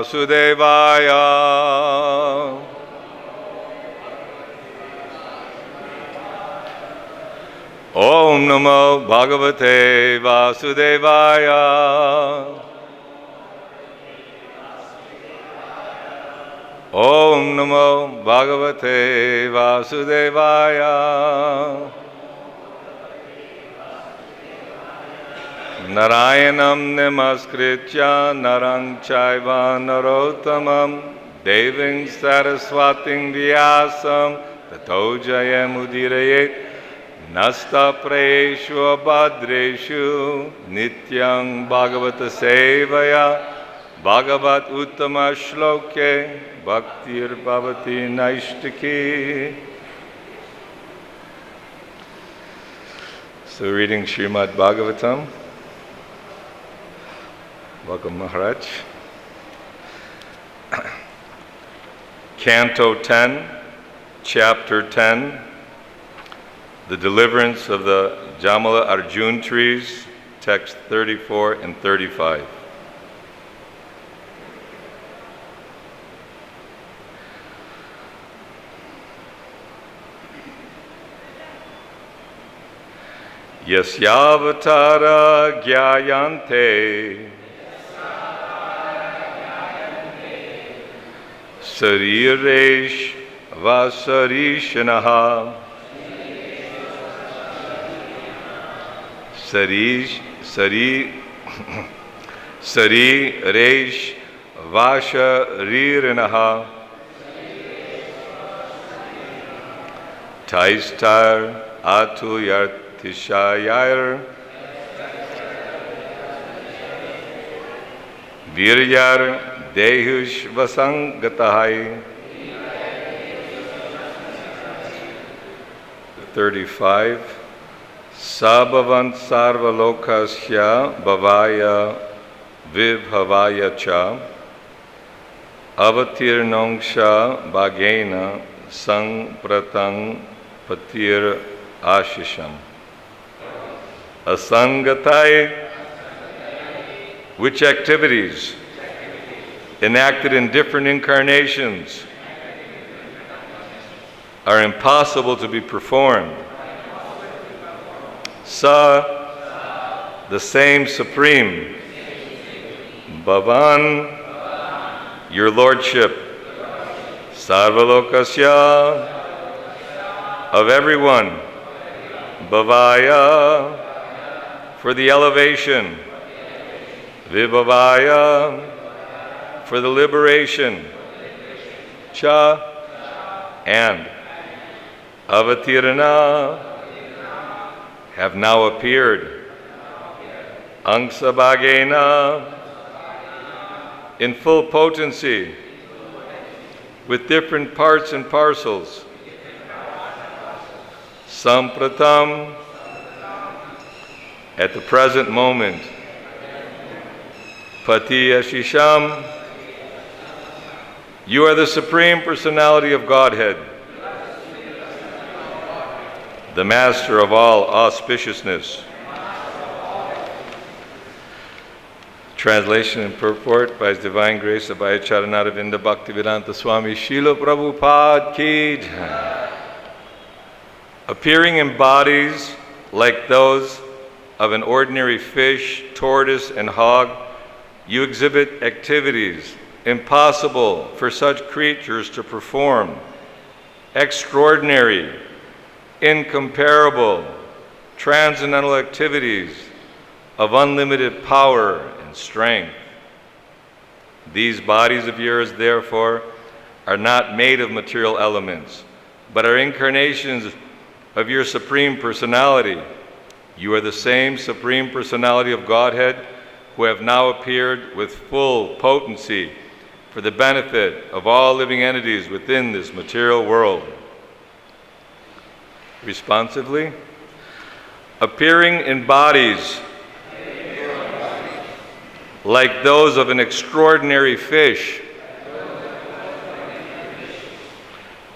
Vasudevaya. Om Namo Bhagavate Vasudevaya. Om Namo Bhagavate Vasudevaya. Narayanam namaskritya narang chaiva narottamam deving saraswating vyasam tato jayamudiraye nasta prayeshu abhadreshu nityang bhagavata sevaya bhagavat uttama shloke bhaktir bhavati naishtaki. So reading Srimad Bhagavatam. Welcome, Maharaj. Canto 10, Chapter 10, the deliverance of the Jamala Arjun trees, text 34 and 35. Yasyāvatārā jñāyante śarīreṣv vasarīṣaṇaḥ śarīreṣv vaśarīriṇaḥ tais tair atulyātiśayair vīryair dehiṣv asaṅgataiḥ. 35. Sabhavan sarva-lokasya bhavāya vibhavāya cha avatīrṇo ṁśa-bhāgena sāmprataṁ patir aśiṣām. Asaṅgataiḥ, which activities enacted in different incarnations are impossible to be performed. The same Supreme, bhavān, your Lordship, sarva-lokasya, of everyone, bhavāya, for the elevation, vibhavāya, for the liberation, cha, and avatīrṇo, have now appeared, ṁśa-bhāgena, in full potency, with different parts and parcels, sāmprataṁ, at the present moment, patir aśiṣām, you are the Supreme Personality of Godhead, the Master of all auspiciousness. Translation and purport by His Divine Grace Abhaya Charanaravinda Bhaktivedanta Swami Srila Prabhupada Ki Jai. Appearing in bodies like those of an ordinary fish, tortoise, and hog, you exhibit activities impossible for such creatures to perform, extraordinary, incomparable, transcendental activities of unlimited power and strength. These bodies of yours, therefore, are not made of material elements, but are incarnations of your Supreme Personality. You are the same Supreme Personality of Godhead who have now appeared with full potency for the benefit of all living entities within this material world. Responsively, appearing in bodies like those of an extraordinary fish,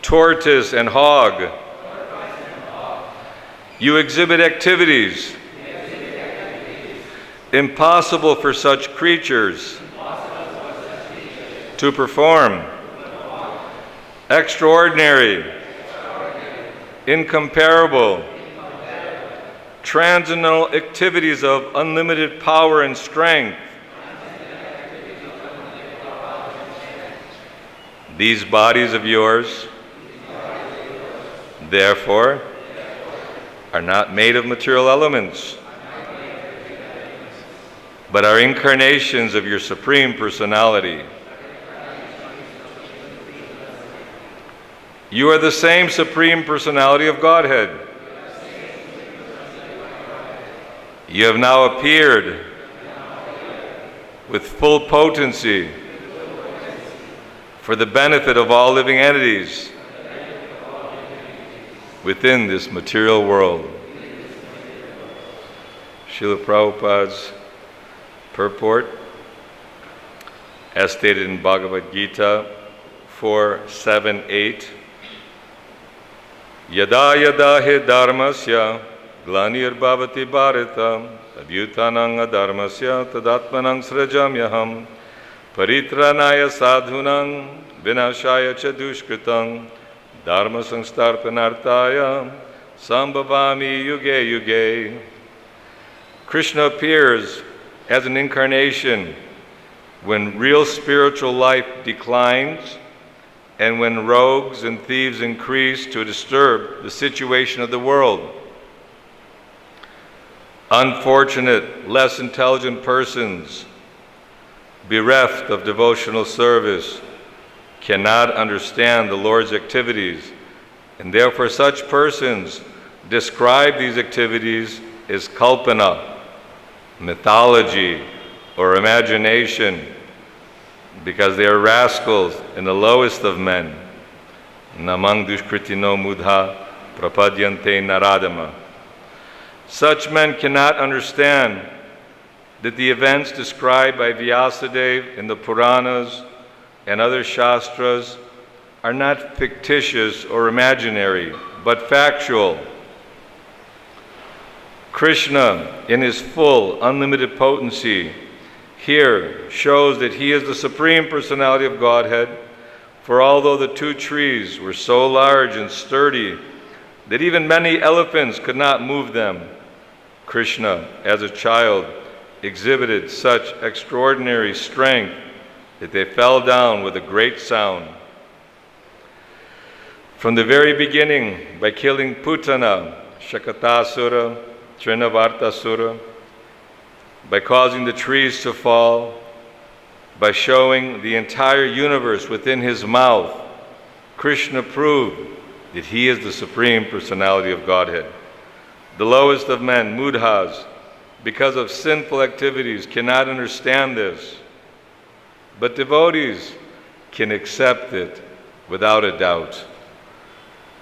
tortoise and hog, you exhibit activities impossible for such creatures to perform extraordinary, incomparable, transcendental activities of unlimited power and strength. These bodies of yours, therefore, are not made of material elements, but are incarnations of your Supreme Personality. You are the same Supreme Personality of Godhead. You have now appeared with full potency for the benefit of all living entities within this material world. Srila Prabhupada's purport, as stated in Bhagavad Gita 4:7-8, Yada yada he dharmasya glanir-bhavati bharata tadyutanang adharmasya tadatmanang srajamyaham paritranaya sadhunang vinashaya cha dushkritam dharma sangstarpanartaya sambhavami yuge yuge. Krishna appears as an incarnation when real spiritual life declines and when rogues and thieves increase to disturb the situation of the world. Unfortunate, less intelligent persons, bereft of devotional service, cannot understand the Lord's activities, and therefore such persons describe these activities as kalpana, mythology, or imagination, because they are rascals and the lowest of men. Namang dushkritino mudha prapadyante naradama. Such men cannot understand that the events described by Vyasadeva in the Puranas and other Shastras are not fictitious or imaginary, but factual. Krishna, in his full, unlimited potency, here shows that he is the Supreme Personality of Godhead, for although the two trees were so large and sturdy that even many elephants could not move them, Krishna, as a child, exhibited such extraordinary strength that they fell down with a great sound. From the very beginning, by killing Putana, Shakatasura, Trinavartasura, by causing the trees to fall, by showing the entire universe within his mouth, Krishna proved that he is the Supreme Personality of Godhead. The lowest of men, mudhas, because of sinful activities, cannot understand this, but devotees can accept it without a doubt.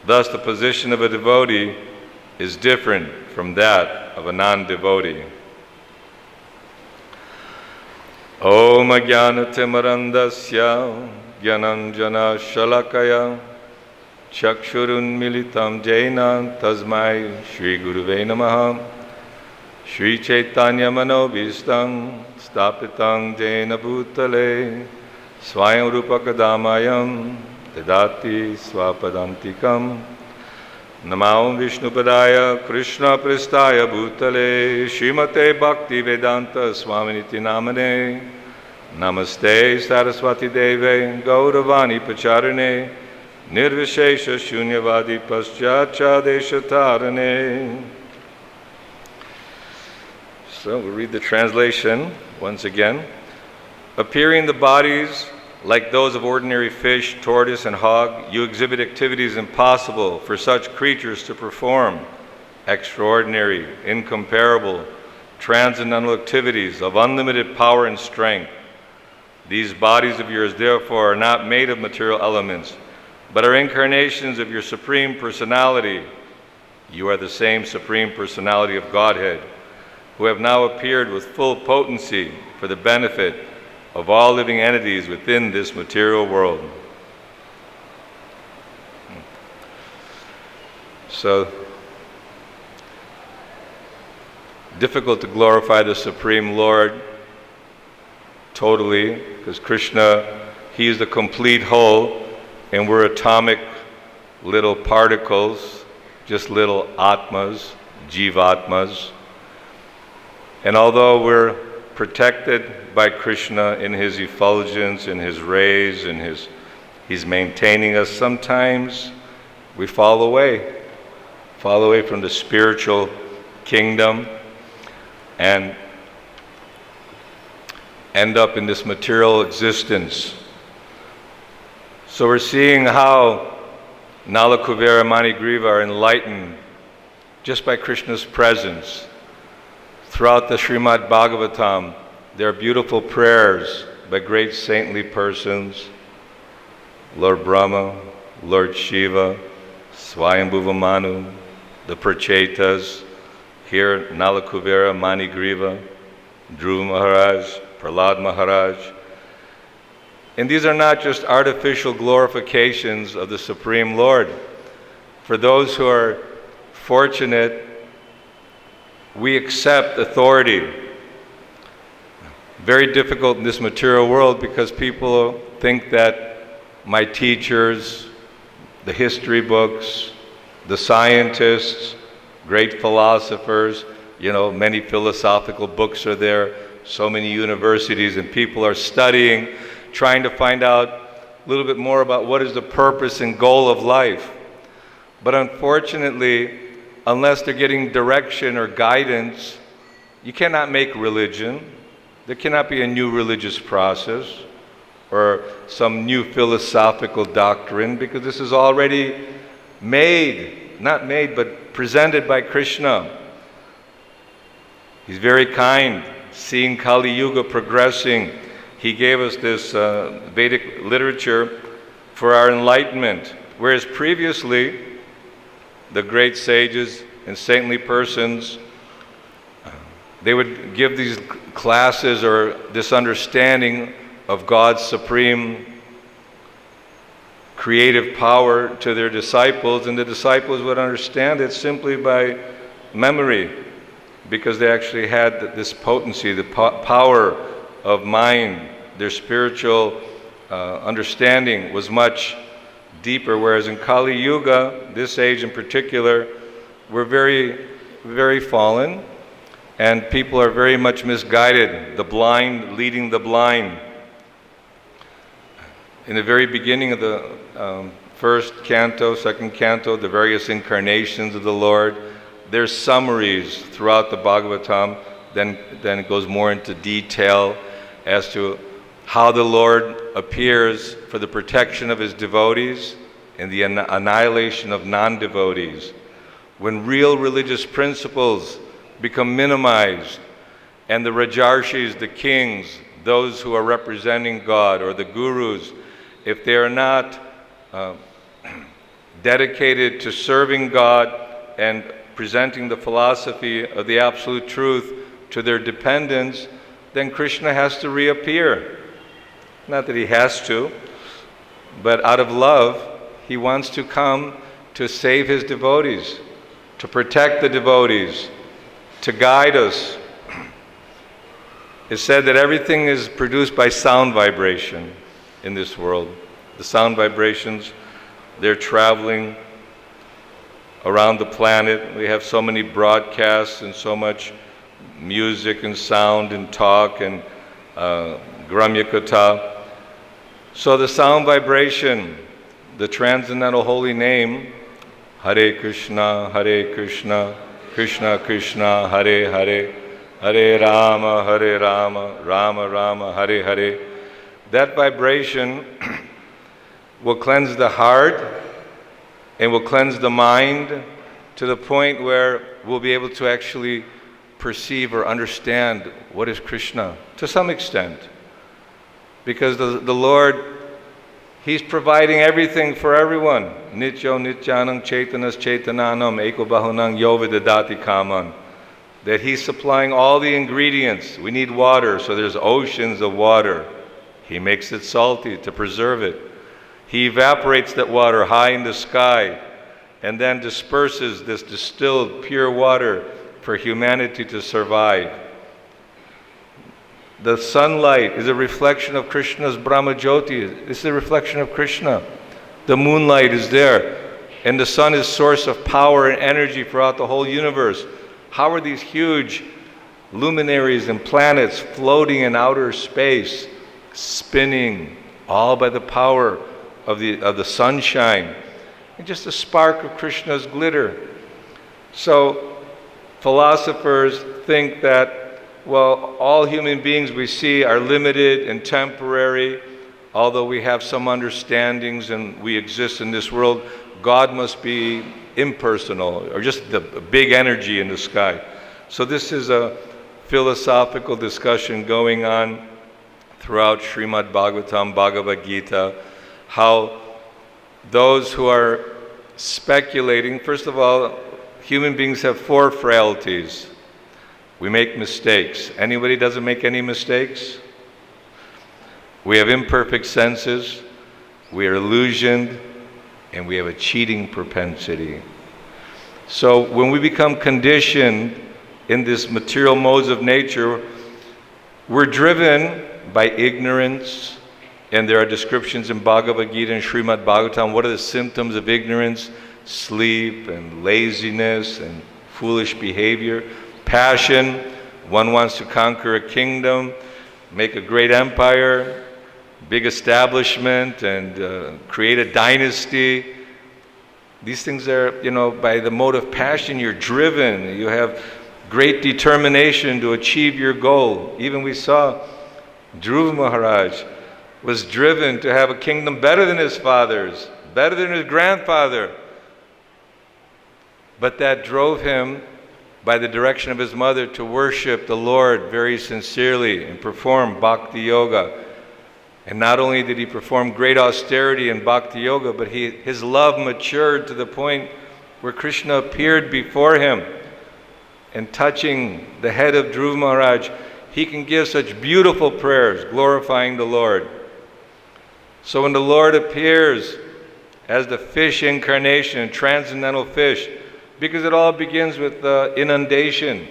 Thus, the position of a devotee is different from that of a non-devotee. Om ajnana-timirandasya jnananjana shalakaya chakshurun militam jena tasmai Shri Guruve Namaha Shri Chaitanya Manobhistam Stapitam Jena Bhutale Swayam Rupakadamayam Dadati Swapadantikam Namam Vishnupadaya Krishna Pristaya Bhutale Srimate Bhakti Vedanta Swaminiti Namane Namaste Saraswati Deve Gauravani Pacharane Nirvishesha Shunyavadi Paschatcha Deshatarane. So we'll read the translation once again. Appearing the bodies like those of ordinary fish, tortoise, and hog, you exhibit activities impossible for such creatures to perform. Extraordinary, incomparable, transcendental activities of unlimited power and strength. These bodies of yours, therefore, are not made of material elements, but are incarnations of your Supreme Personality. You are the same Supreme Personality of Godhead, who have now appeared with full potency for the benefit of all living entities within this material world. So, difficult to glorify the Supreme Lord totally, because Krishna, He is the complete whole, and we're atomic little particles, just little atmas, jivatmas. And although we're protected by Krishna in his effulgence, in his rays, he's maintaining us, sometimes we fall away from the spiritual kingdom and end up in this material existence. So we're seeing how Nala, Kuvera, Manigriva are enlightened just by Krishna's presence. Throughout the Srimad Bhagavatam, there are beautiful prayers by great saintly persons, Lord Brahma, Lord Shiva, Swayambhuva Manu, the Prachetas, here Nala, Kuvera, Manigriva, Dhruva Maharaj, Prahlad Maharaj. And these are not just artificial glorifications of the Supreme Lord. For those who are fortunate, we accept authority. Very difficult in this material world because people think that my teachers, the history books, the scientists, great philosophers, many philosophical books are there, so many universities, and people are studying, trying to find out a little bit more about what is the purpose and goal of life. But unfortunately, unless they're getting direction or guidance, you cannot make religion. There cannot be a new religious process or some new philosophical doctrine, because this is already not made, but presented by Krishna. He's very kind. Seeing Kali Yuga progressing, he gave us this Vedic literature for our enlightenment. Whereas previously, the great sages and saintly persons, they would give these classes or this understanding of God's supreme creative power to their disciples, and the disciples would understand it simply by memory, because they actually had this potency, the power of mind. Their spiritual understanding was much deeper, whereas in Kali Yuga, this age in particular, we're very, very fallen, and people are very much misguided, the blind leading the blind. In the very beginning of the first canto, second canto, the various incarnations of the Lord, there's summaries throughout the Bhagavatam, then it goes more into detail as to how the Lord appears for the protection of his devotees and the annihilation of non-devotees. When real religious principles become minimized and the Rajarshis, the kings, those who are representing God, or the gurus, if they are not dedicated to serving God and presenting the philosophy of the absolute truth to their dependents, then Krishna has to reappear. Not that he has to, but out of love, he wants to come to save his devotees, to protect the devotees, to guide us. It's said that everything is produced by sound vibration in this world. The sound vibrations, they're traveling around the planet. We have so many broadcasts and so much music and sound and talk and gramya-katha. So the sound vibration, the transcendental holy name, Hare Krishna, Krishna Krishna, Hare Hare, Hare Rama, Rama Rama, Hare Hare. That vibration will cleanse the heart and will cleanse the mind to the point where we'll be able to actually perceive or understand what is Krishna to some extent. Because the Lord, he's providing everything for everyone. Nityo nityanam chaitanas chaitananam eko bahunam yo vidadati kaman. That he's supplying all the ingredients. We need water, so there's oceans of water. He makes it salty to preserve it. He evaporates that water high in the sky and then disperses this distilled pure water for humanity to survive. The sunlight is a reflection of Krishna's Brahma-jyoti. This is a reflection of Krishna. The moonlight is there. And the sun is source of power and energy throughout the whole universe. How are these huge luminaries and planets floating in outer space, spinning, all by the power of the sunshine? And just a spark of Krishna's glitter. So philosophers think that, well, all human beings we see are limited and temporary. Although we have some understandings and we exist in this world, God must be impersonal, or just the big energy in the sky. So this is a philosophical discussion going on throughout Srimad Bhagavatam, Bhagavad Gita, how those who are speculating, first of all, human beings have four frailties. We make mistakes. Anybody doesn't make any mistakes? We have imperfect senses, we are illusioned, and we have a cheating propensity. So when we become conditioned in this material modes of nature, we're driven by ignorance, and there are descriptions in Bhagavad Gita and Srimad Bhagavatam. What are the symptoms of ignorance? Sleep and laziness and foolish behavior. Passion, one wants to conquer a kingdom, make a great empire, big establishment, and create a dynasty. These things are, by the mode of passion, you're driven. You have great determination to achieve your goal. Even we saw Dhruva Maharaj was driven to have a kingdom better than his father's, better than his grandfather. But that drove him, by the direction of his mother, to worship the Lord very sincerely and perform bhakti yoga. And not only did he perform great austerity in bhakti yoga, but his love matured to the point where Krishna appeared before him. And touching the head of Dhruva Maharaj, he can give such beautiful prayers, glorifying the Lord. So when the Lord appears as the fish incarnation, transcendental fish, because it all begins with inundation.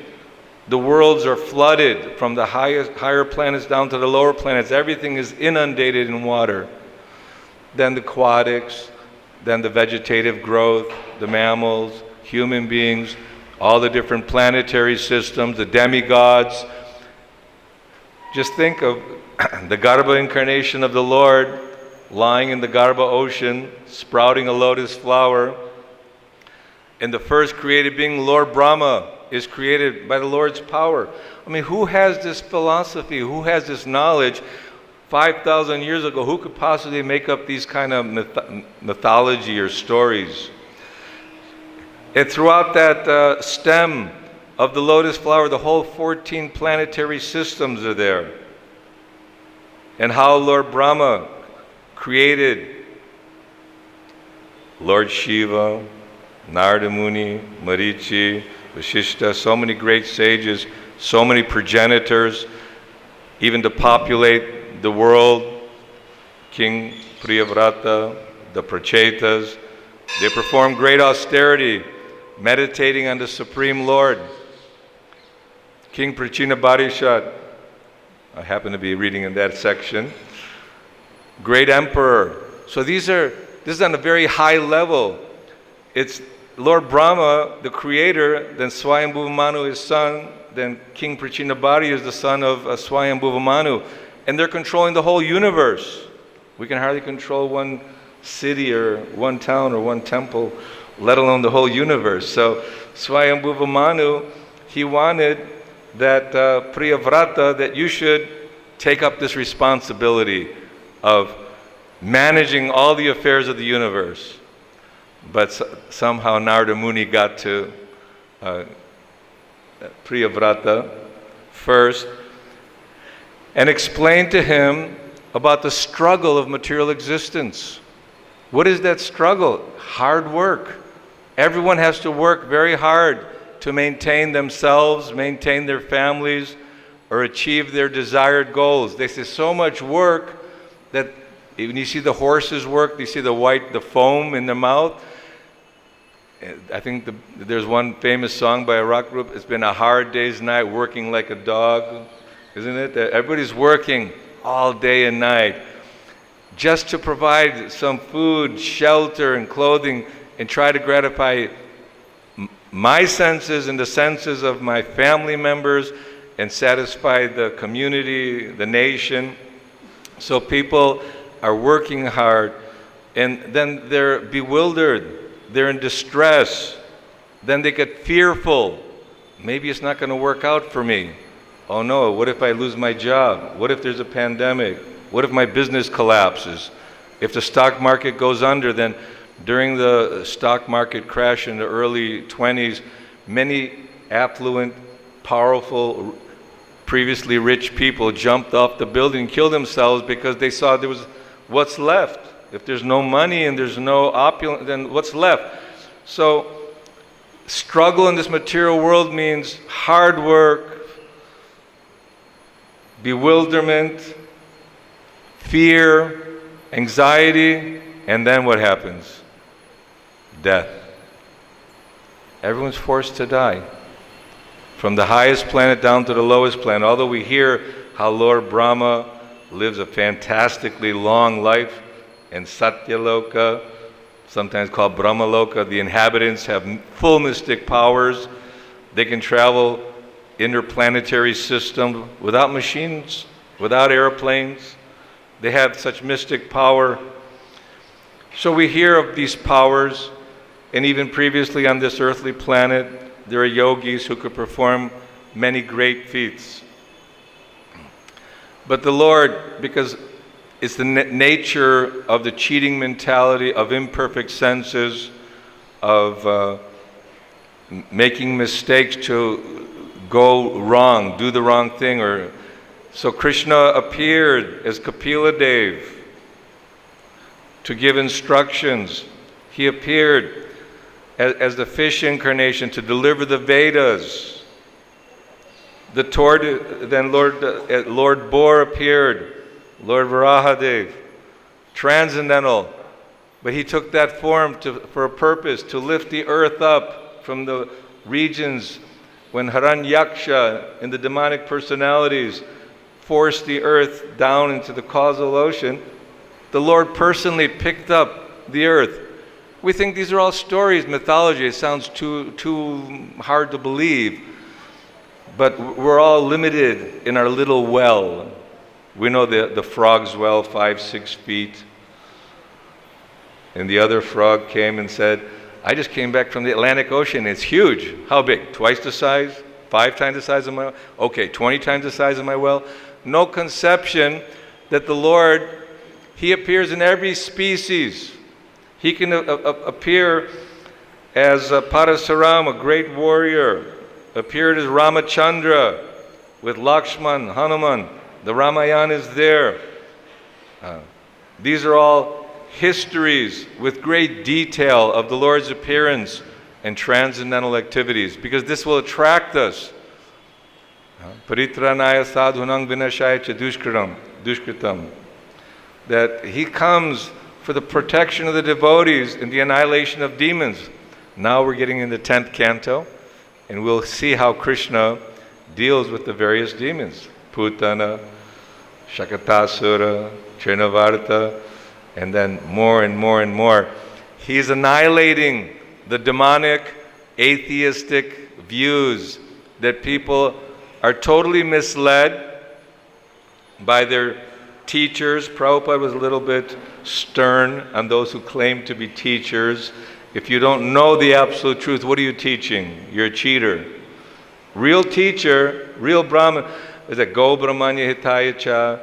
The worlds are flooded from the higher planets down to the lower planets. Everything is inundated in water. Then the aquatics, then the vegetative growth, the mammals, human beings, all the different planetary systems, the demigods. Just think of the Garbha incarnation of the Lord lying in the Garbha ocean, sprouting a lotus flower. And the first created being, Lord Brahma, is created by the Lord's power. I mean, who has this philosophy? Who has this knowledge? 5,000 years ago, who could possibly make up these kind of mythology or stories? And throughout that stem of the lotus flower, the whole 14 planetary systems are there. And how Lord Brahma created Lord Shiva, Narada Muni, Marichi, Vashishta, so many great sages, so many progenitors, even to populate the world, King Priyavrata, the Prachetas. They performed great austerity, meditating on the Supreme Lord. King Prachinabarhishat, I happen to be reading in that section. Great emperor. So this is on a very high level. It's Lord Brahma, the creator, then Swayambhuva Manu, his son, then King Prachinabhari is the son of Swayambhuva Manu. And they're controlling the whole universe. We can hardly control one city or one town or one temple, let alone the whole universe. So Swayambhuva Manu, he wanted that Priyavrata, that you should take up this responsibility of managing all the affairs of the universe. But somehow Narada Muni got to Priyavrata first and explained to him about the struggle of material existence. What is that struggle? Hard work. Everyone has to work very hard to maintain themselves, maintain their families, or achieve their desired goals. They say so much work that when you see the horses work, you see the foam in their mouth. I think there's one famous song by a rock group, it's been a hard day's night working like a dog. isn't it? That everybody's working all day and night just to provide some food, shelter, and clothing, and try to gratify my senses and the senses of my family members and satisfy the community, the nation. So people are working hard, and then they're bewildered, they're in distress, then they get fearful. Maybe it's not going to work out for me. Oh no, what if I lose my job? What if there's a pandemic? What if my business collapses? If the stock market goes under, then during the stock market crash in the early 20s, many affluent, powerful, previously rich people jumped off the building and killed themselves because they saw there was what's left. If there's no money and there's no opulence, then what's left? So struggle in this material world means hard work, bewilderment, fear, anxiety, and then what happens? Death. Everyone's forced to die. From the highest planet down to the lowest planet. Although we hear how Lord Brahma lives a fantastically long life in Satyaloka, sometimes called Brahmaloka, the inhabitants have full mystic powers. They can travel interplanetary system without machines, without airplanes. They have such mystic power. So we hear of these powers, and even previously on this earthly planet, there are yogis who could perform many great feats. But the Lord, because it's the nature of the cheating mentality of imperfect senses, of making mistakes to go wrong, do the wrong thing. So Krishna appeared as Kapila Dev to give instructions. He appeared as the fish incarnation to deliver the Vedas. Then Lord Boar appeared, Lord Varaha, transcendental. But he took that form for a purpose, to lift the earth up from the regions when Hiranyaksha and the demonic personalities forced the earth down into the causal ocean. The Lord personally picked up the earth. We think these are all stories, mythology. It sounds too hard to believe. But we're all limited in our little well. We know the frog's well, 5-6 feet. And the other frog came and said, I just came back from the Atlantic Ocean. It's huge. How big? Twice the size? 5 times the size of my well? Okay, 20 times the size of my well? No conception that the Lord, He appears in every species. He can appear as Parasaram, a great warrior, appeared as Ramachandra with Lakshman, Hanuman. The Ramayana is there. These are all histories with great detail of the Lord's appearance and transcendental activities, because this will attract us. Paritranaya sadhunang vinashaya cha dushkritam. That He comes for the protection of the devotees and the annihilation of demons. Now we're getting in the 10th canto, and we'll see how Krishna deals with the various demons. Putana, Shakatasura, Trinavarta, and then more and more and more. He's annihilating the demonic, atheistic views that people are totally misled by their teachers. Prabhupada was a little bit stern on those who claim to be teachers. If you don't know the absolute truth, what are you teaching? You're a cheater. Real teacher, real Brahman, is that Go Brahmanya Hitaya Cha,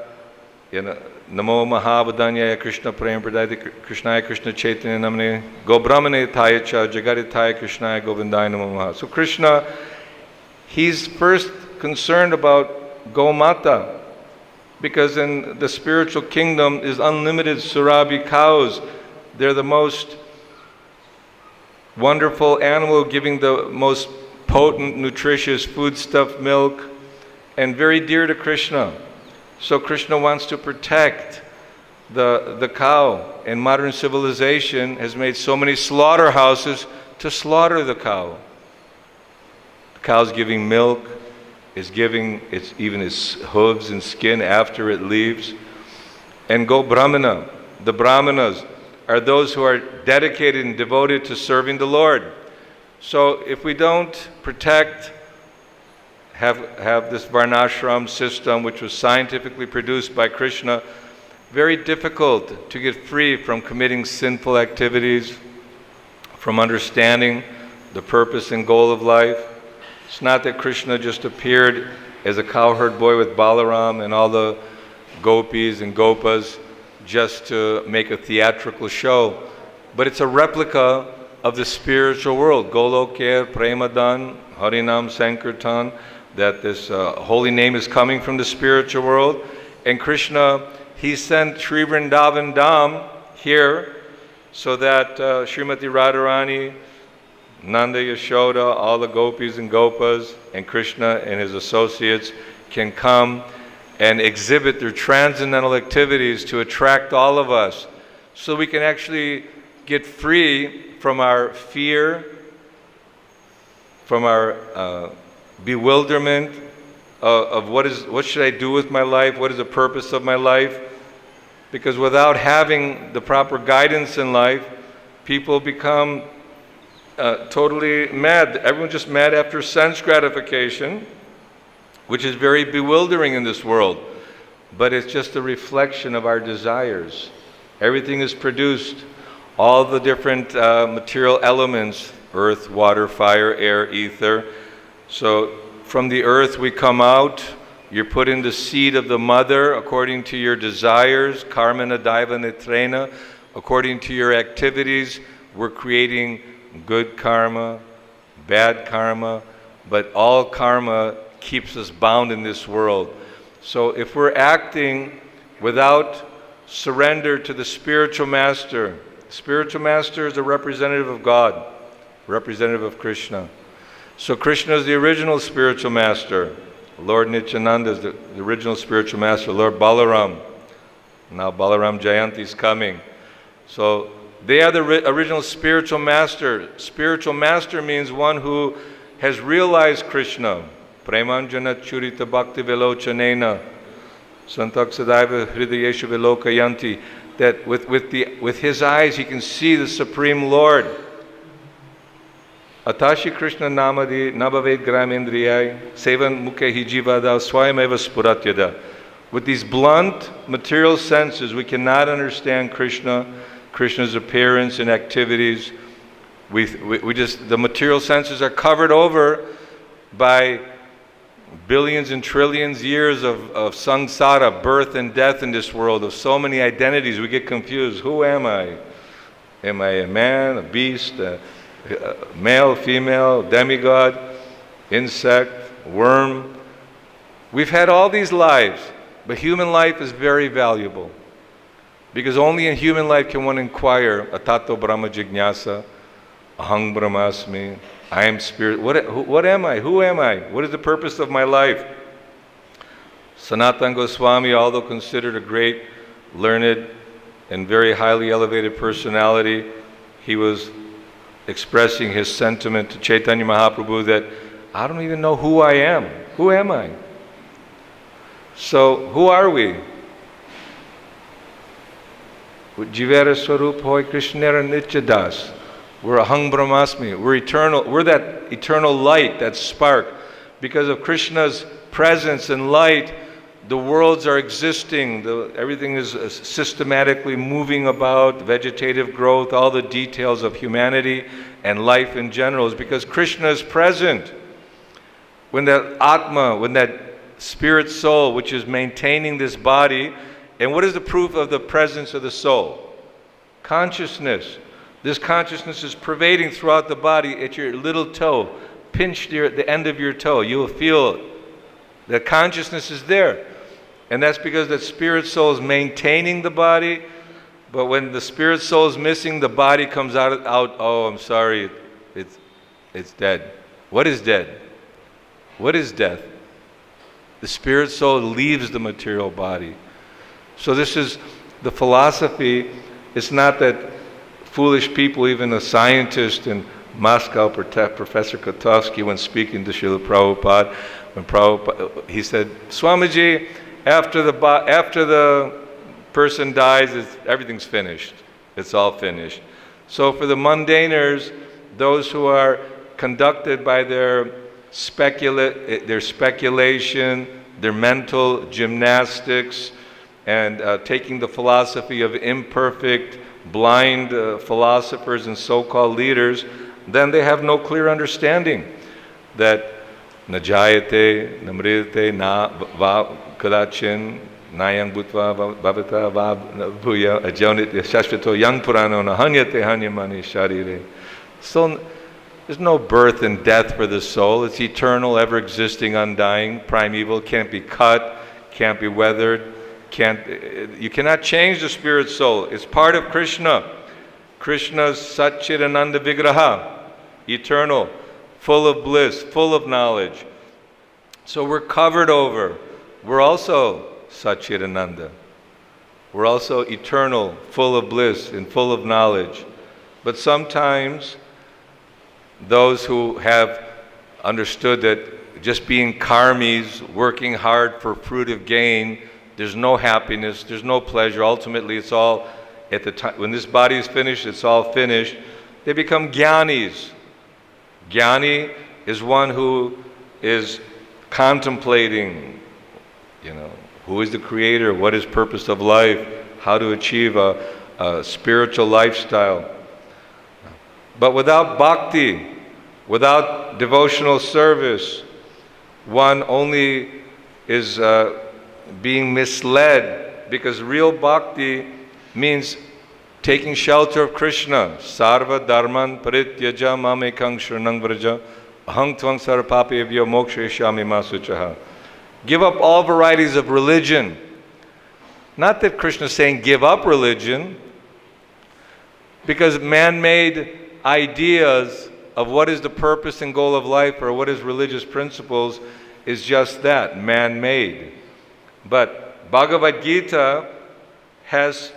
Namo Mahabodhanyaya Krishna Prem Pradayate Krishnaya Krishna Chaitanya Namane, Go Brahmana Hitaya Cha, Jagaditaya Krishnaya Govindaya Namo Maha. So Krishna, He's first concerned about Gomata, because in the spiritual kingdom is unlimited Surabhi cows. They're the most wonderful animal, giving the most potent, nutritious foodstuff milk, and very dear to Krishna. So Krishna wants to protect the cow, and modern civilization has made so many slaughterhouses to slaughter the cow. The cow's giving milk, is giving even its hooves and skin after it leaves. And go Brahmana. The Brahmanas are those who are dedicated and devoted to serving the Lord. So if we don't protect, have this varnashram system, which was scientifically produced by Krishna, very difficult to get free from committing sinful activities, from understanding the purpose and goal of life. It's not that Krishna just appeared as a cowherd boy with Balaram and all the gopis and gopas just to make a theatrical show, but it's a replica of the spiritual world. Golokya Premadan Harinam Sankirtan, that this holy name is coming from the spiritual world. And Krishna, he sent Sri Vrindavan Dham here so that Srimati Radharani, Nanda Yashoda, all the gopis and gopas, and Krishna and his associates can come and exhibit their transcendental activities to attract all of us, so we can actually get free from our fear, from our bewilderment of what should I do with my life, what is the purpose of my life? Because without having the proper guidance in life, people become totally mad. Everyone's just mad after sense gratification, which is very bewildering in this world. But it's just a reflection of our desires. Everything is produced, all the different material elements, earth, water, fire, air, ether. So from the earth we come out, you're put in the seed of the mother according to your desires, karma daiva nitrena, according to your activities. We're creating good karma, bad karma, but all karma keeps us bound in this world. So if we're acting without surrender to the spiritual master is a representative of God, representative of Krishna. So Krishna is the original spiritual master. Lord Nityananda is the original spiritual master. Lord Balaram. Now Balaram Jayanti is coming. So they are the original spiritual master. Spiritual master means one who has realized Krishna. Premanjana churita bhakti velochanena. Santak sadaiva hridayeshu velokayanti. That with his eyes he can see the Supreme Lord. Atashi Krishna namadi nabhaved gramendriyai sevan mukhe hijivada swayameva spuratyada. With these blunt material senses, we cannot understand Krishna's appearance and activities. We just, the material senses are covered over by billions and trillions years of samsara, birth and death in this world, of so many identities. We get confused. Who am I? Am I a man, a beast, male, female, demigod, insect, worm? We've had all these lives, but human life is very valuable, because only in human life can one inquire, atato brahma jignasa, ahang brahmasmi, I am spirit. What am I? Who am I? What is the purpose of my life? Sanatana Goswami, although considered a great, learned, and very highly elevated personality, he was expressing his sentiment to Chaitanya Mahaprabhu that I don't even know who I am. Who am I? So, who are we? Jivera Swarup Hoy Krishnera Nityadas. We're ahang brahmasmi. We're eternal. We're that eternal light, that spark. Because of Krishna's presence and light, the worlds are existing. Everything is systematically moving about, vegetative growth, all the details of humanity and life in general is because Krishna is present. When that Atma, when that spirit soul, which is maintaining this body, and what is the proof of the presence of the soul? Consciousness. This consciousness is pervading throughout the body at your little toe. Pinch the end of your toe. You will feel that consciousness is there. And that's because the spirit soul is maintaining the body. But when the spirit soul is missing, the body comes out, oh, I'm sorry, it's dead. What is dead? What is death? The spirit soul leaves the material body. So this is the philosophy. It's not that foolish people, even a scientist in Moscow, Professor Kotovsky, when speaking to Srila Prabhupada, when Prabhupada, he said, Swamiji, after the person dies, everything's finished. It's all finished. So for the mundaners, those who are conducted by their speculation, their mental gymnastics, and taking the philosophy of imperfect, blind philosophers and so-called leaders, then they have no clear understanding that na jñāyante, na mridate, na kadachin, nayang bhutva bhavata bhuya ajonit shashvato yang purano na hanyate hanyamani śarīreṣv. So there's no birth and death for the soul. It's eternal, ever existing, undying, primeval, can't be cut, can't be weathered, you cannot change the spirit soul. It's part of Krishna. Krishna's Satchidananda Vigraha, eternal, full of bliss, full of knowledge. So we're covered over. We're also Satchidananda. We're also eternal, full of bliss and full of knowledge. But sometimes those who have understood that just being karmis, working hard for fruitive gain, there's no happiness, there's no pleasure. Ultimately, it's all, at the time when this body is finished, it's all finished. They become jñānis. Jñāni is one who is contemplating, who is the creator, what is purpose of life, how to achieve a spiritual lifestyle. But without bhakti, without devotional service, one only is being misled, because real bhakti means taking shelter of Krishna. Sarva dharman parityaja mamekang sharanang vraja ahang tvang sarvapapebhyo mokshayashyami ma suchaha. Give up all varieties of religion. Not that Krishna is saying give up religion, because man-made ideas of what is the purpose and goal of life or what is religious principles is just that, man-made. But Bhagavad Gita has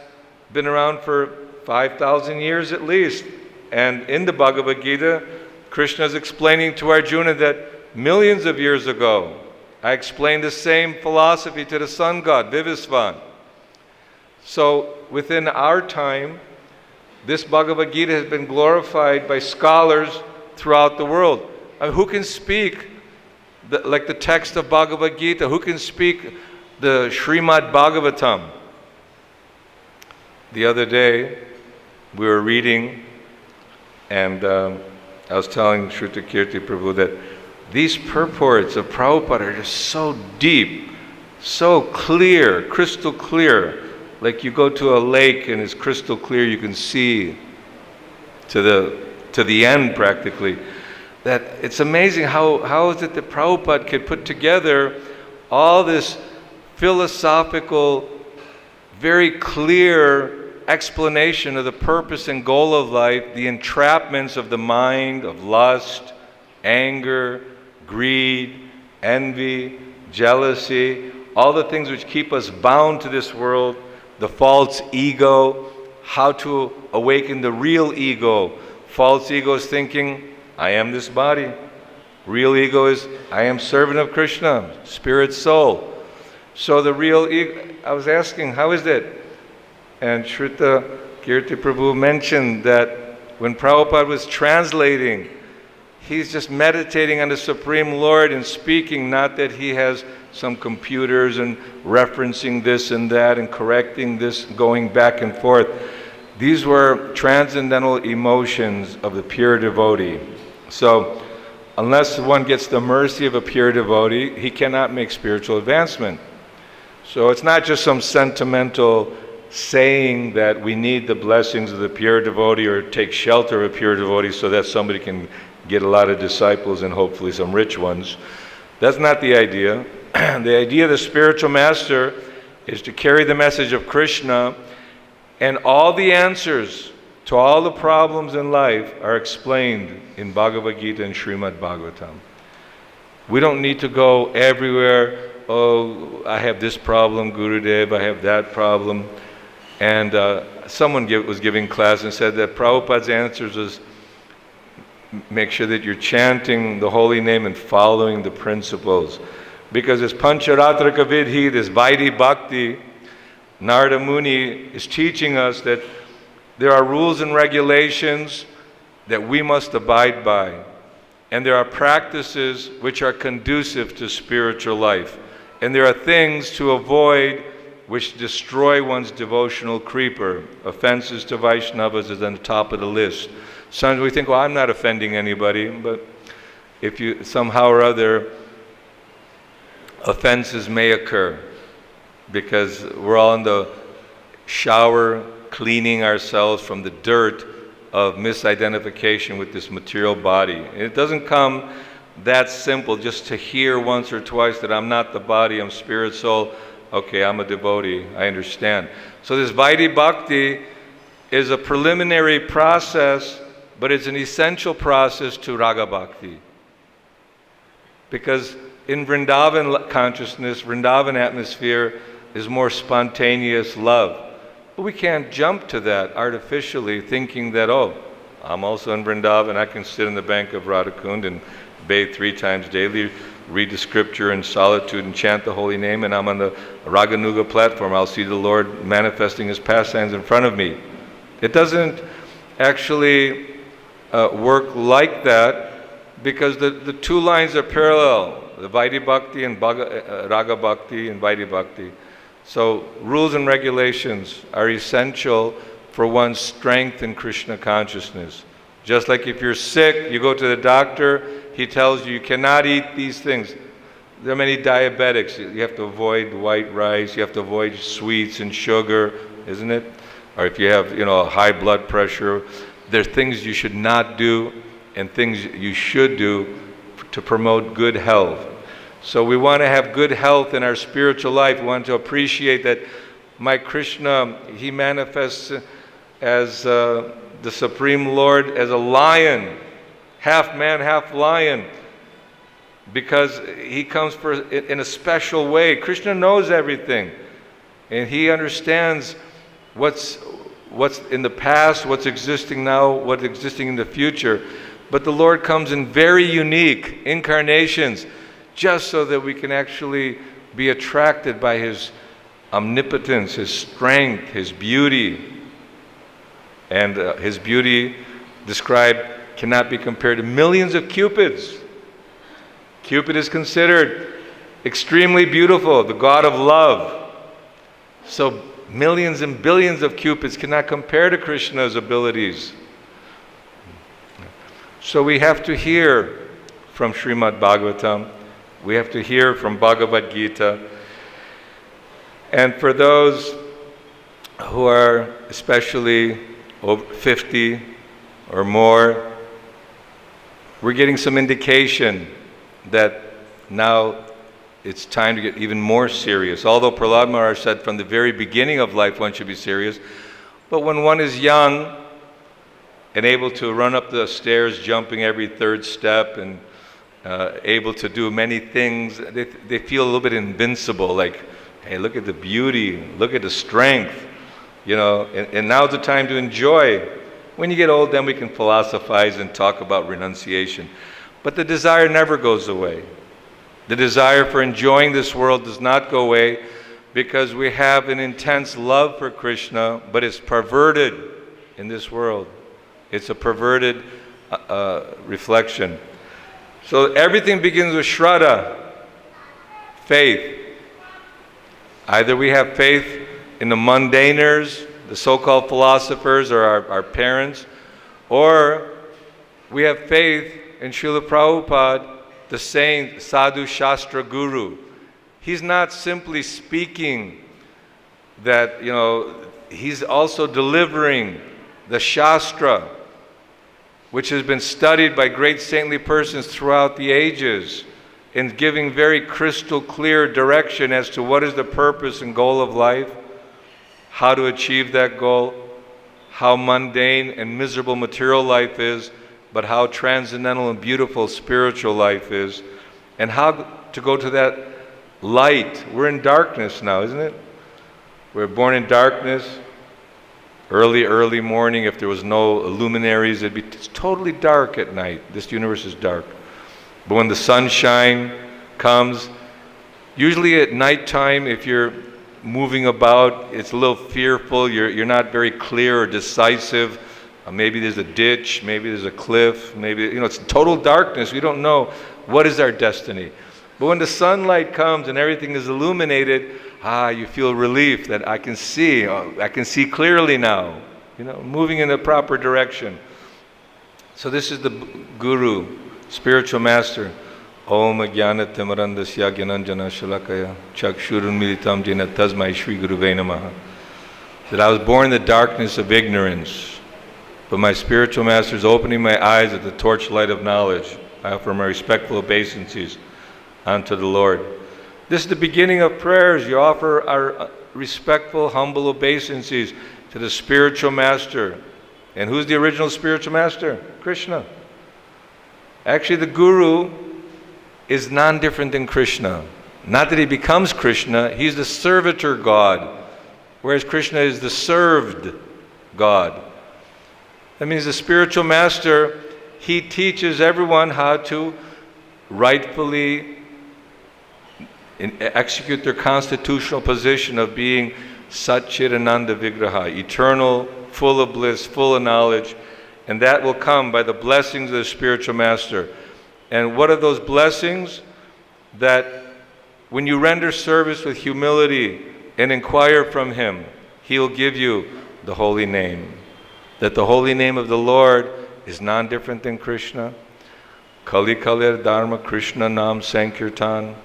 been around for 5,000 years at least. And in the Bhagavad Gita, Krishna is explaining to Arjuna that millions of years ago, I explained the same philosophy to the sun god, Vivasvan. So within our time, this Bhagavad Gita has been glorified by scholars throughout the world. Who can speak like the text of Bhagavad Gita? Who can speak the Srimad Bhagavatam? The other day, we were reading, and I was telling Shruta Kirti Prabhu that these purports of Prabhupada are just so deep, so clear, crystal clear. Like you go to a lake and it's crystal clear, you can see to the end practically. That it's amazing how is it that Prabhupada could put together all this philosophical, very clear explanation of the purpose and goal of life, the entrapments of the mind, of lust, anger, greed, envy, jealousy, all the things which keep us bound to this world, the false ego, how to awaken the real ego. False ego is thinking, I am this body. Real ego is, I am servant of Krishna, spirit soul. So the real ego, I was asking, how is it? And Shruta Kirti Prabhu mentioned that when Prabhupada was translating, he's just meditating on the Supreme Lord and speaking, not that he has some computers and referencing this and that and correcting this, going back and forth. These were transcendental emotions of the pure devotee. So unless one gets the mercy of a pure devotee, he cannot make spiritual advancement. So it's not just some sentimental saying that we need the blessings of the pure devotee or take shelter of a pure devotee so that somebody can get a lot of disciples and hopefully some rich ones. That's not the idea. The idea of the spiritual master is to carry the message of Krishna, and all the answers to all the problems in life are explained in Bhagavad Gita and Srimad Bhagavatam. We don't need to go everywhere. Oh, I have this problem, Gurudev, I have that problem. And someone was giving class and said that Prabhupada's answers was make sure that you're chanting the holy name and following the principles. Because this Pancharatrika Vidhi, this Vaidhi Bhakti, Narada Muni is teaching us that there are rules and regulations that we must abide by. And there are practices which are conducive to spiritual life. And there are things to avoid which destroy one's devotional creeper. Offenses to Vaishnavas is on the top of the list. Sometimes we think, well, I'm not offending anybody, but if you somehow or other, offenses may occur because we're all in the shower cleaning ourselves from the dirt of misidentification with this material body. And it doesn't come that simple just to hear once or twice that I'm not the body, I'm spirit, soul. Okay, I'm a devotee, I understand. So this Vaidhi Bhakti is a preliminary process, but it's an essential process to Raga Bhakti. Because in Vrindavan consciousness, Vrindavan atmosphere is more spontaneous love. But we can't jump to that artificially thinking that, oh, I'm also in Vrindavan, I can sit in the bank of Radhakund and bathe 3 times daily, read the scripture in solitude and chant the holy name, and I'm on the Raganuga platform. I'll see the Lord manifesting his pastimes in front of me. It doesn't actually work like that because the 2 lines are parallel, the Vaidhi Bhakti and Raga Bhakti and Vaidhi Bhakti. So rules and regulations are essential for one's strength in Krishna consciousness. Just like if you're sick, you go to the doctor, he tells you you cannot eat these things. There are many diabetics. You have to avoid white rice, you have to avoid sweets and sugar, isn't it? Or if you have, high blood pressure, there are things you should not do and things you should do to promote good health. So we want to have good health in our spiritual life. We want to appreciate that my Krishna, he manifests as the Supreme Lord, as a lion, half man, half lion, because he comes in a special way. Krishna knows everything, and he understands what's in the past, what's existing now, what's existing in the future. But the Lord comes in very unique incarnations, just so that we can actually be attracted by his omnipotence, his strength, his beauty. And his beauty described cannot be compared to millions of cupids. Cupid is considered extremely beautiful, the god of love. So millions and billions of cupids cannot compare to Krishna's abilities. So we have to hear from Srimad Bhagavatam. We have to hear from Bhagavad Gita. And for those who are especially over 50 or more, we're getting some indication that now it's time to get even more serious. Although Prahlad Maharaj said from the very beginning of life one should be serious, but when one is young and able to run up the stairs jumping every 3rd step and able to do many things, they feel a little bit invincible, like, hey, look at the beauty, look at the strength, and now's the time to enjoy. When you get old, then we can philosophize and talk about renunciation. But the desire never goes away. The desire for enjoying this world does not go away because we have an intense love for Krishna, but it's perverted in this world. It's a perverted reflection. So everything begins with Shraddha, faith. Either we have faith in the mundaners, the so-called philosophers, or our parents, or we have faith in Srila Prabhupada, the saint, Sadhu Shastra Guru. He's not simply speaking that, he's also delivering the Shastra, which has been studied by great saintly persons throughout the ages, and giving very crystal clear direction as to what is the purpose and goal of life, how to achieve that goal, how mundane and miserable material life is, but how transcendental and beautiful spiritual life is, and how to go to that light. We're in darkness now, isn't it? We're born in darkness, early morning, if there was no luminaries, it's totally dark at night. This universe is dark. But when the sunshine comes, usually at nighttime, if you're moving about, it's a little fearful, you're not very clear or decisive. Maybe there's a ditch, maybe there's a cliff, maybe, it's total darkness. We don't know what is our destiny. But when the sunlight comes and everything is illuminated, you feel relief that I can see clearly now, moving in the proper direction. So this is the Guru, spiritual master. Om jñānatimirandasya jnananjana shalakaya chakshurunmilitam jena tasmai Shri Guruve namaha. That I was born in the darkness of ignorance, but my spiritual master is opening my eyes at the torchlight of knowledge. I offer my respectful obeisances unto the Lord. This is the beginning of prayers. You offer our respectful, humble obeisances to the spiritual master. And who's the original spiritual master? Krishna. Actually, the Guru is non-different than Krishna. Not that he becomes Krishna, he's the servitor God, whereas Krishna is the served God. That means the spiritual master, he teaches everyone how to rightfully execute their constitutional position of being Satchidananda Vigraha, eternal, full of bliss, full of knowledge, and that will come by the blessings of the spiritual master. And what are those blessings? That when you render service with humility and inquire from him, he'll give you the holy name. That the holy name of the Lord is non-different than Krishna. Kali Kalir Dharma Krishna Nam Sankirtan.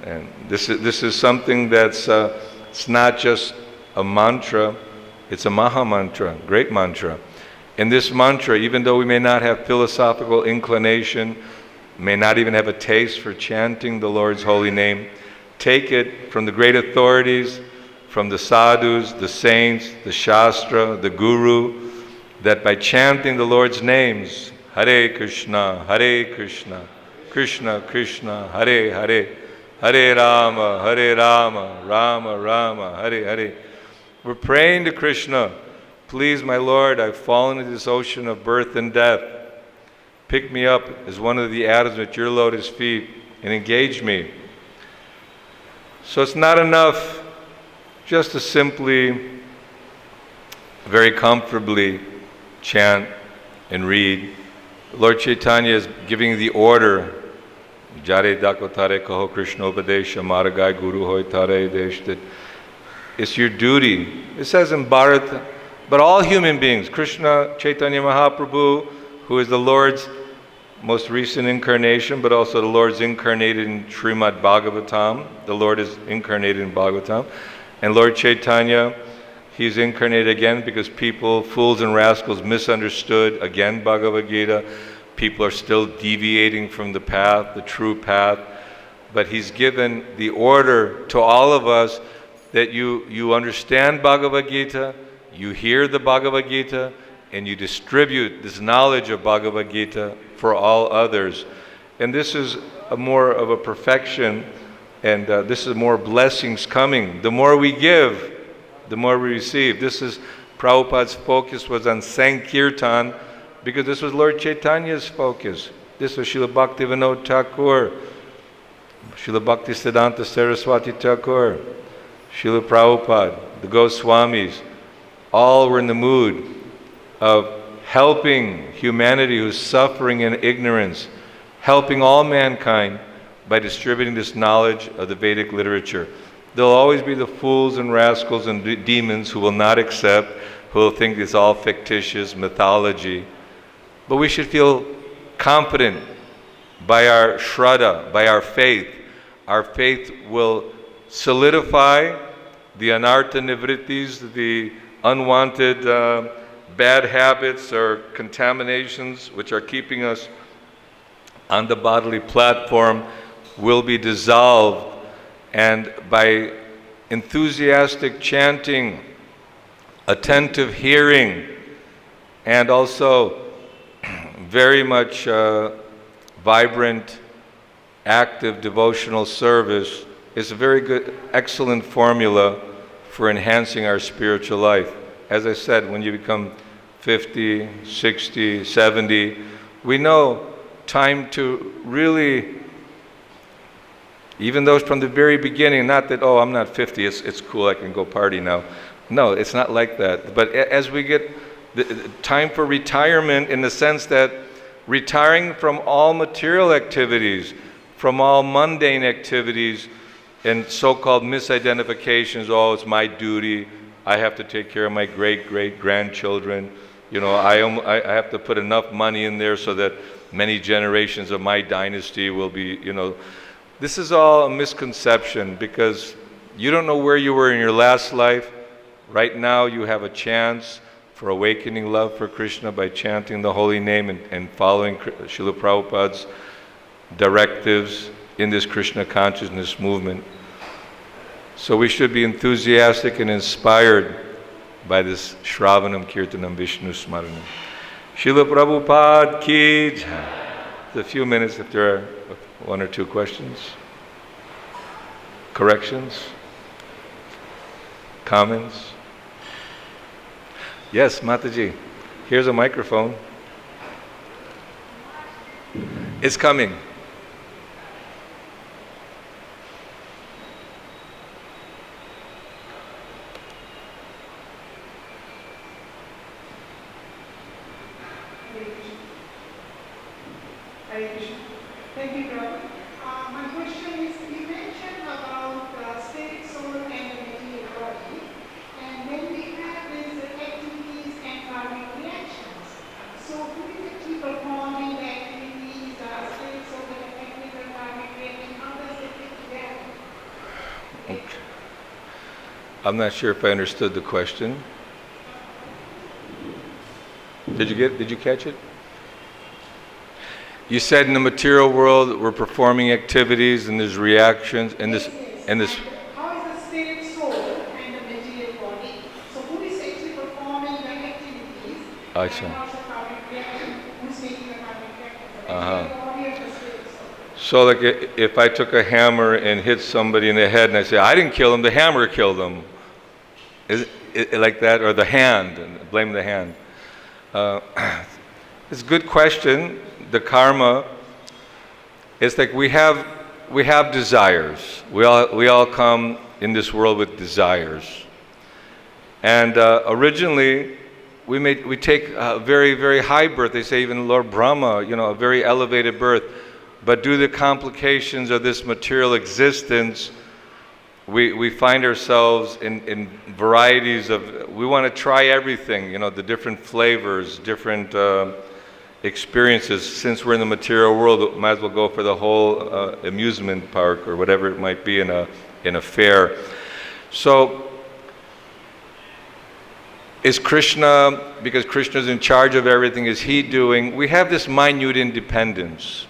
And this is something that's it's not just a mantra, it's a maha mantra, great mantra. And this mantra, even though we may not have philosophical inclination, may not even have a taste for chanting the Lord's holy name, take it from the great authorities, from the sadhus, the saints, the shastra, the guru, that by chanting the Lord's names, Hare Krishna, Krishna Krishna, Hare Hare, Hare Rama, Rama Rama, Hare Hare. We're praying to Krishna, please, my Lord, I've fallen into this ocean of birth and death. Pick me up as one of the atoms at your lotus feet and engage me. So it's not enough just to simply, very comfortably chant and read. Lord Chaitanya is giving the order. Jare dakotare kaho Krishna upadesha maragai guru hoy tare desh. That it's your duty. It says in Bharata, but all human beings, Krishna Chaitanya Mahaprabhu, who is the Lord's most recent incarnation, but also the Lord's incarnated in Srimad Bhagavatam. The Lord is incarnated in Bhagavatam. And Lord Chaitanya, he's incarnated again because people, fools and rascals, misunderstood again Bhagavad Gita. People are still deviating from the path, the true path. But he's given the order to all of us that you understand Bhagavad Gita, you hear the Bhagavad Gita, and you distribute this knowledge of Bhagavad Gita for all others. And this is more of a perfection, and this is more blessings coming. The more we give, the more we receive. This is Prabhupada's focus was on Sankirtan, because this was Lord Chaitanya's focus. This was Srila Bhaktivinoda Thakur, Srila Bhaktisiddhanta Saraswati Thakur, Srila Prabhupada, the Goswamis. All were in the mood of helping humanity who's suffering in ignorance, helping all mankind by distributing this knowledge of the Vedic literature. There'll always be the fools and rascals and demons who will not accept, who will think it's all fictitious mythology. But we should feel confident by our shraddha, by our faith. Our faith will solidify the anartha nivrittis, the unwanted bad habits or contaminations which are keeping us on the bodily platform will be dissolved. And by enthusiastic chanting, attentive hearing, and also very much vibrant, active devotional service is a very good, excellent formula for enhancing our spiritual life. as I said, when you become 50, 60, 70, we know time to really, even though from the very beginning, not that, oh, I'm not 50, it's cool, I can go party now. No, it's not like that. But as we get the time for retirement, in the sense that retiring from all material activities, from all mundane activities, and so-called misidentifications, oh, it's my duty, I have to take care of my great-great-grandchildren, you know, I have to put enough money in there so that many generations of my dynasty will be, you know. This is all a misconception, because you don't know where you were in your last life. Right now you have a chance for awakening love for Krishna by chanting the holy name and following Srila Prabhupada's directives in this Krishna consciousness movement. So we should be enthusiastic and inspired by this Shravanam Kirtanam Vishnu Smaranam. Srila Prabhupada ki jai. A few minutes if there are one or two questions, corrections, comments. Yes, Mataji, here's a microphone. It's coming. Thank you, Prabhu. My question is, you mentioned about spirit, soul, and the material body, and then we have these activities and karmic reactions. So who is actually performing the activities, spirit, soul, and the karmic reaction? How does it fit together? Okay. I'm not sure if I understood the question. Did you catch it? You said in the material world we're performing activities and there's reactions and this. How is the spirit, soul, and the material body? So who is actually performing the activities? Aśa. And also karmic reaction? Who's taking the karmic reaction? The body of the spirit, soul. So like if I took a hammer and hit somebody in the head and I say, I didn't kill him, the hammer killed him. Is it like that? Or the hand, and blame the hand. It's a good question. The karma, it's like we have desires. We all come in this world with desires. And originally, we take a very, very high birth. They say even Lord Brahma, you know, a very elevated birth. But due to the complications of this material existence, we find ourselves in varieties of, we want to try everything, you know, the different flavors, different experiences. Since we're in the material world, we might as well go for the whole amusement park or whatever it might be in a fair. So is Krishna, because Krishna's in charge of everything, is he doing? We have this minute independence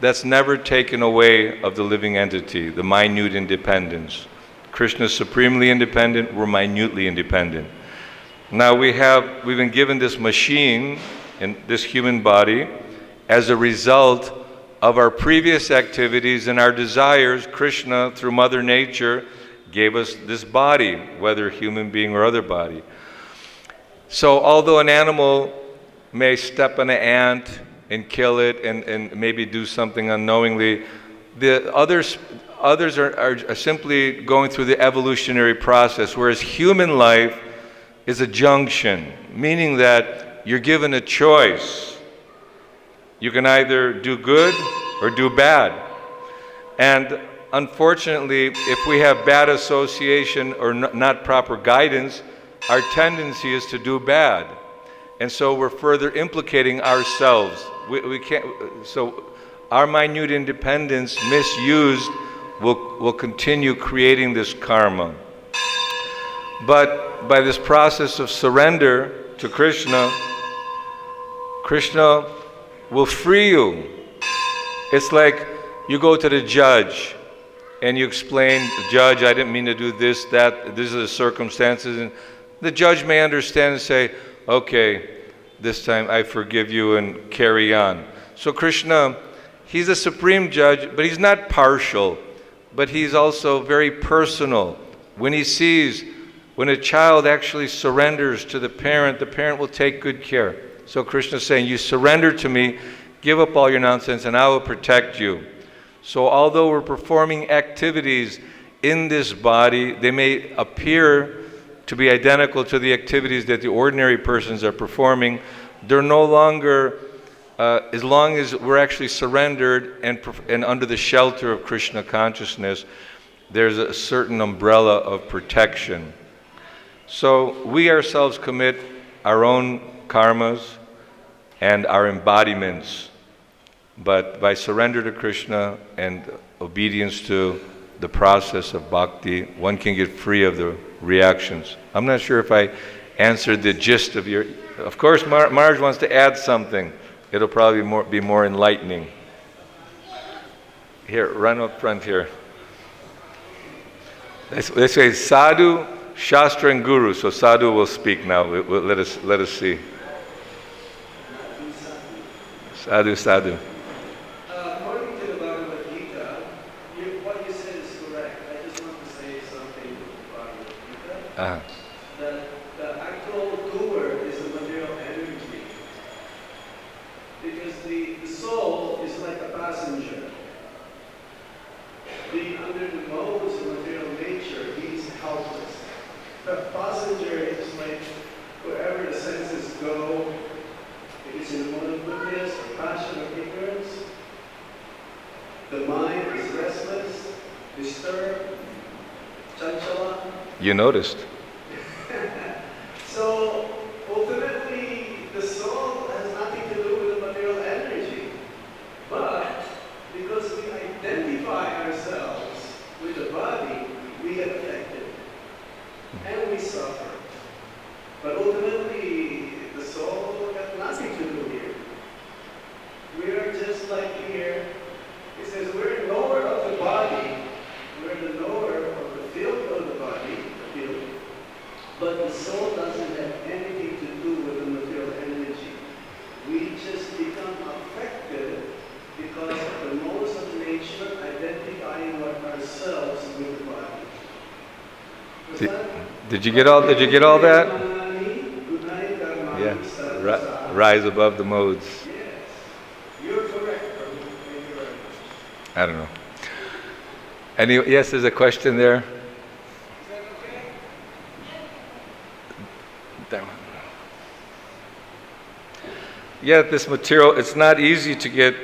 that's never taken away of the living entity, the minute independence. Krishna's supremely independent, we're minutely independent. Now we've been given this machine in this human body as a result of our previous activities and our desires. Krishna, through Mother Nature, gave us this body, whether human being or other body. So although an animal may step on an ant and kill it and maybe do something unknowingly, the others are simply going through the evolutionary process, whereas human life is a junction, meaning that you're given a choice. You can either do good or do bad. And unfortunately, if we have bad association or not proper guidance, our tendency is to do bad. And so we're further implicating ourselves. We can't, so our minute independence misused will continue creating this karma. But by this process of surrender to Krishna, Krishna will free you. It's like you go to the judge and you explain, Judge, I didn't mean to do this, that, these are the circumstances. And the judge may understand and say, okay, this time I forgive you and carry on. So Krishna, he's a supreme judge, but he's not partial, but he's also very personal. When he sees When a child actually surrenders to the parent will take good care. So Krishna is saying, you surrender to me, give up all your nonsense, and I will protect you. So although we're performing activities in this body, they may appear to be identical to the activities that the ordinary persons are performing. They're no longer, as long as we're actually surrendered and under the shelter of Krishna consciousness, there's a certain umbrella of protection. So we ourselves commit our own karmas and our embodiments, but by surrender to Krishna and obedience to the process of bhakti, one can get free of the reactions. I'm not sure if I answered the gist of your... Of course, Marge wants to add something. It'll probably be more enlightening. Here, run up front here. Let's say Sadhu, Shastra, and Guru. So Sadhu will speak now. Let us see. Sadhu, Sadhu. According to the Bhagavad Gita, what you said is correct. I just want to say something about the Bhagavad Gita. That the actual doer is the material energy. Because the soul is like a passenger. Being under the modes of material nature, he is helpless. The passenger is like wherever the senses go, if it's in the mode of goodness, or passion, or ignorance, the mind is restless, disturbed, chanchala. You noticed. So ultimately, the soul has nothing to do with the material energy. But because we identify ourselves with the body, we get affected and we suffer. But ultimately, the soul got nothing to do here. We are just like here. It says we're knower of the body. We're the knower of the field of the body, the field. But the soul doesn't have anything to do with the material energy. We just become affected because of the modes of nature identifying ourselves with the body. Did you get all that? Good night, Yeah. Rise above the modes. Yes. You're correct. Thank you very much. I don't know. Yes, there's a question there. Is that okay? That one. Yeah, this material, it's not easy to get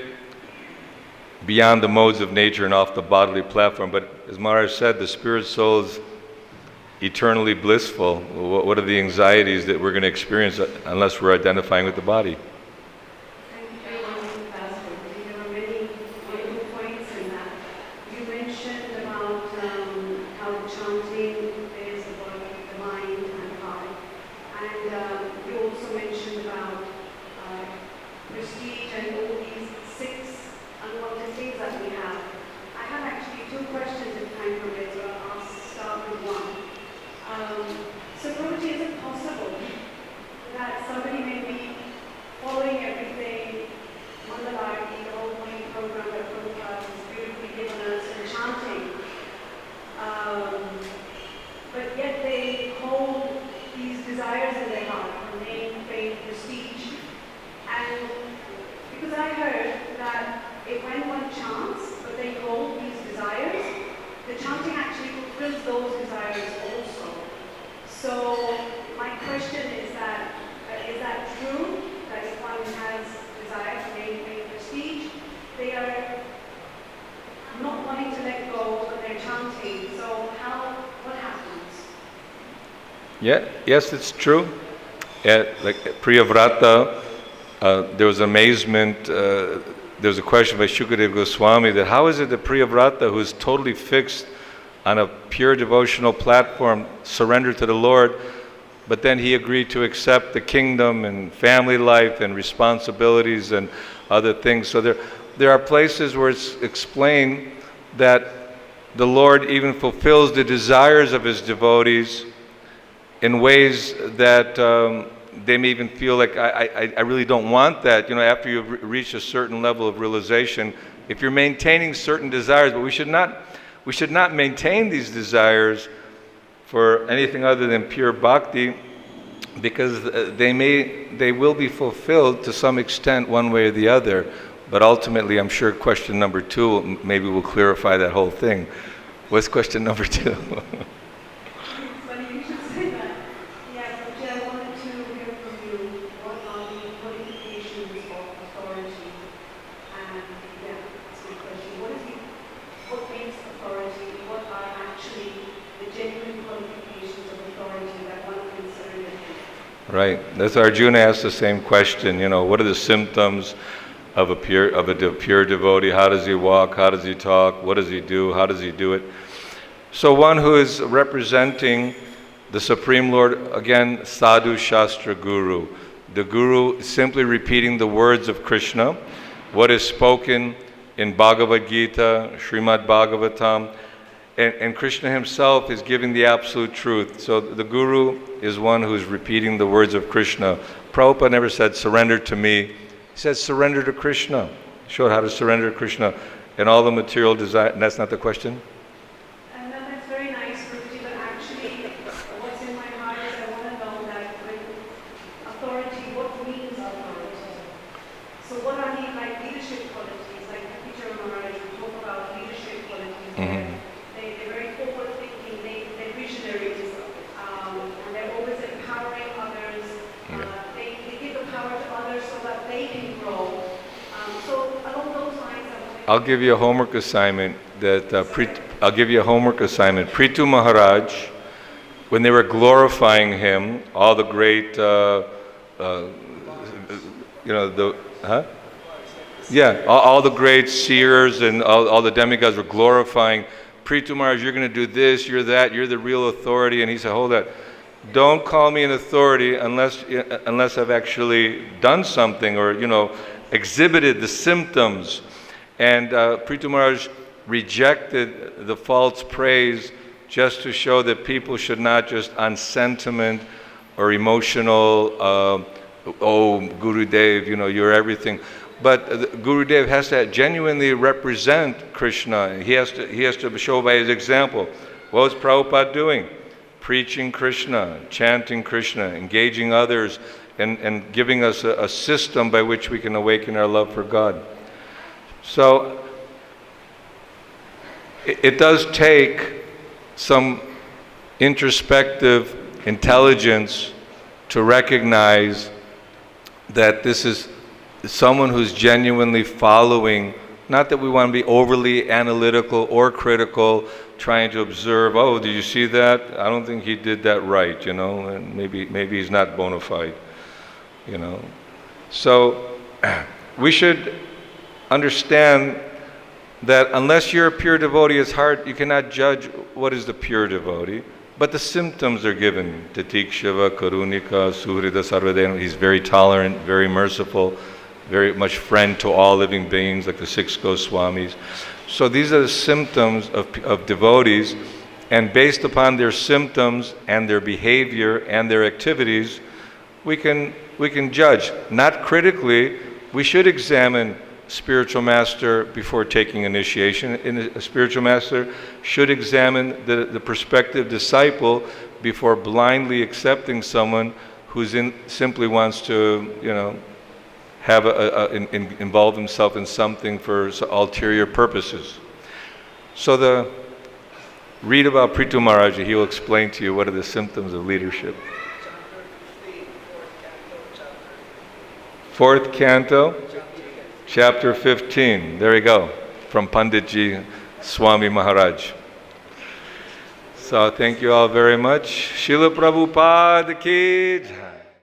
beyond the modes of nature and off the bodily platform, but as Maharaj said, the spirit soul is eternally blissful. What are the anxieties that we're going to experience unless we're identifying with the body? Thank you very much, Pastor. There were many wonderful points in that. You mentioned about how chanting is the work of the mind and heart. And you also mentioned about prestige and all these 6 unwanted things that we have. I have actually 2 questions if time permits, so I'll start with one. So Prabhuji, is it possible that somebody may be following everything, Mandalaki, the whole morning program that Prabhupada has beautifully given us, and chanting, but yet they hold these desires in their heart for name, fame, prestige, and because I heard that when one chants, but they hold these desires, the chanting actually fulfills those desires also. So my question is that true? That if one has desire for name, fame, prestige, they are not wanting to let go, but they're chanting. So what happens? Yeah, yes, it's true. Like Priyavrata, there was amazement. There was a question by Shukadeva Goswami that how is it that Priyavrata, who is totally fixed on a pure devotional platform, surrendered to the Lord, but then he agreed to accept the kingdom and family life and responsibilities and other things. So there are places where it's explained that the Lord even fulfills the desires of his devotees in ways that they may even feel like, I really don't want that. You know, after you've reached a certain level of realization, if you're maintaining certain desires, but we should not maintain these desires for anything other than pure bhakti, because they will be fulfilled to some extent one way or the other. But ultimately, I'm sure question number 2 maybe will clarify that whole thing. What's question number 2? It's funny you should say that. Yeah, Matsya, I wanted to hear from you. What are the qualifications of authority? And yeah, that's my question. What makes authority? What are actually the genuine qualifications of authority that one can surrender to? Right. That's Arjuna asked the same question. What are the symptoms of a pure devotee? How does he walk? How does he talk? What does he do? How does he do it? So one who is representing the Supreme Lord, again, sadhu shastra guru. The guru is simply repeating the words of Krishna, what is spoken in Bhagavad Gita, Srimad Bhagavatam, and Krishna himself is giving the absolute truth. So the guru is one who is repeating the words of Krishna. Prabhupada never said, surrender to me. He said, surrender to Krishna. He showed how to surrender to Krishna and all the material desire. And that's not the question? And that's very nice, Guruji, but actually what's in my heart is I want to know that when authority, what means authority? So what are the leadership qualities? Like Teacher Maharaj, we talk about leadership qualities where they're very forward-thinking, they're visionaries, and they're always empowering others. They give the power to others so that they can grow. So along those lines, I'll give you a homework assignment Prithu Maharaj, when they were glorifying him, all the great, all the great seers and all the demigods were glorifying Prithu Maharaj. You're going to do this, you're that, you're the real authority. And he said, hold that. Don't call me an authority unless I've actually done something or, exhibited the symptoms. And Prithu Maharaj rejected the false praise just to show that people should not just on sentiment or emotional, Gurudev, you're everything. But Gurudev has to genuinely represent Krishna. He has to show by his example. What was Prabhupada doing? Preaching Krishna, chanting Krishna, engaging others, and giving us a system by which we can awaken our love for God. So it does take some introspective intelligence to recognize that this is someone who's genuinely following, not that we want to be overly analytical or critical, trying to observe, oh, did you see that? I don't think he did that right, and maybe he's not bona fide, So we should understand that unless you're a pure devotee, it's hard, you cannot judge what is the pure devotee, but the symptoms are given. Titikshava, karunika, suhrida, sarvadena. He's very tolerant, very merciful, very much friend to all living beings, like the 6 Goswamis. So these are the symptoms of devotees, and based upon their symptoms and their behavior and their activities, we can judge. Not critically, we should examine spiritual master before taking initiation. A spiritual master should examine the prospective disciple before blindly accepting someone who's simply wants to, have involve himself in something for ulterior purposes. So read about Prithu Maharaj. He will explain to you what are the symptoms of leadership. 4th canto, chapter 15. There we go, from Panditji Swami Maharaj. So thank you all very much. Srila Prabhupada ki jai.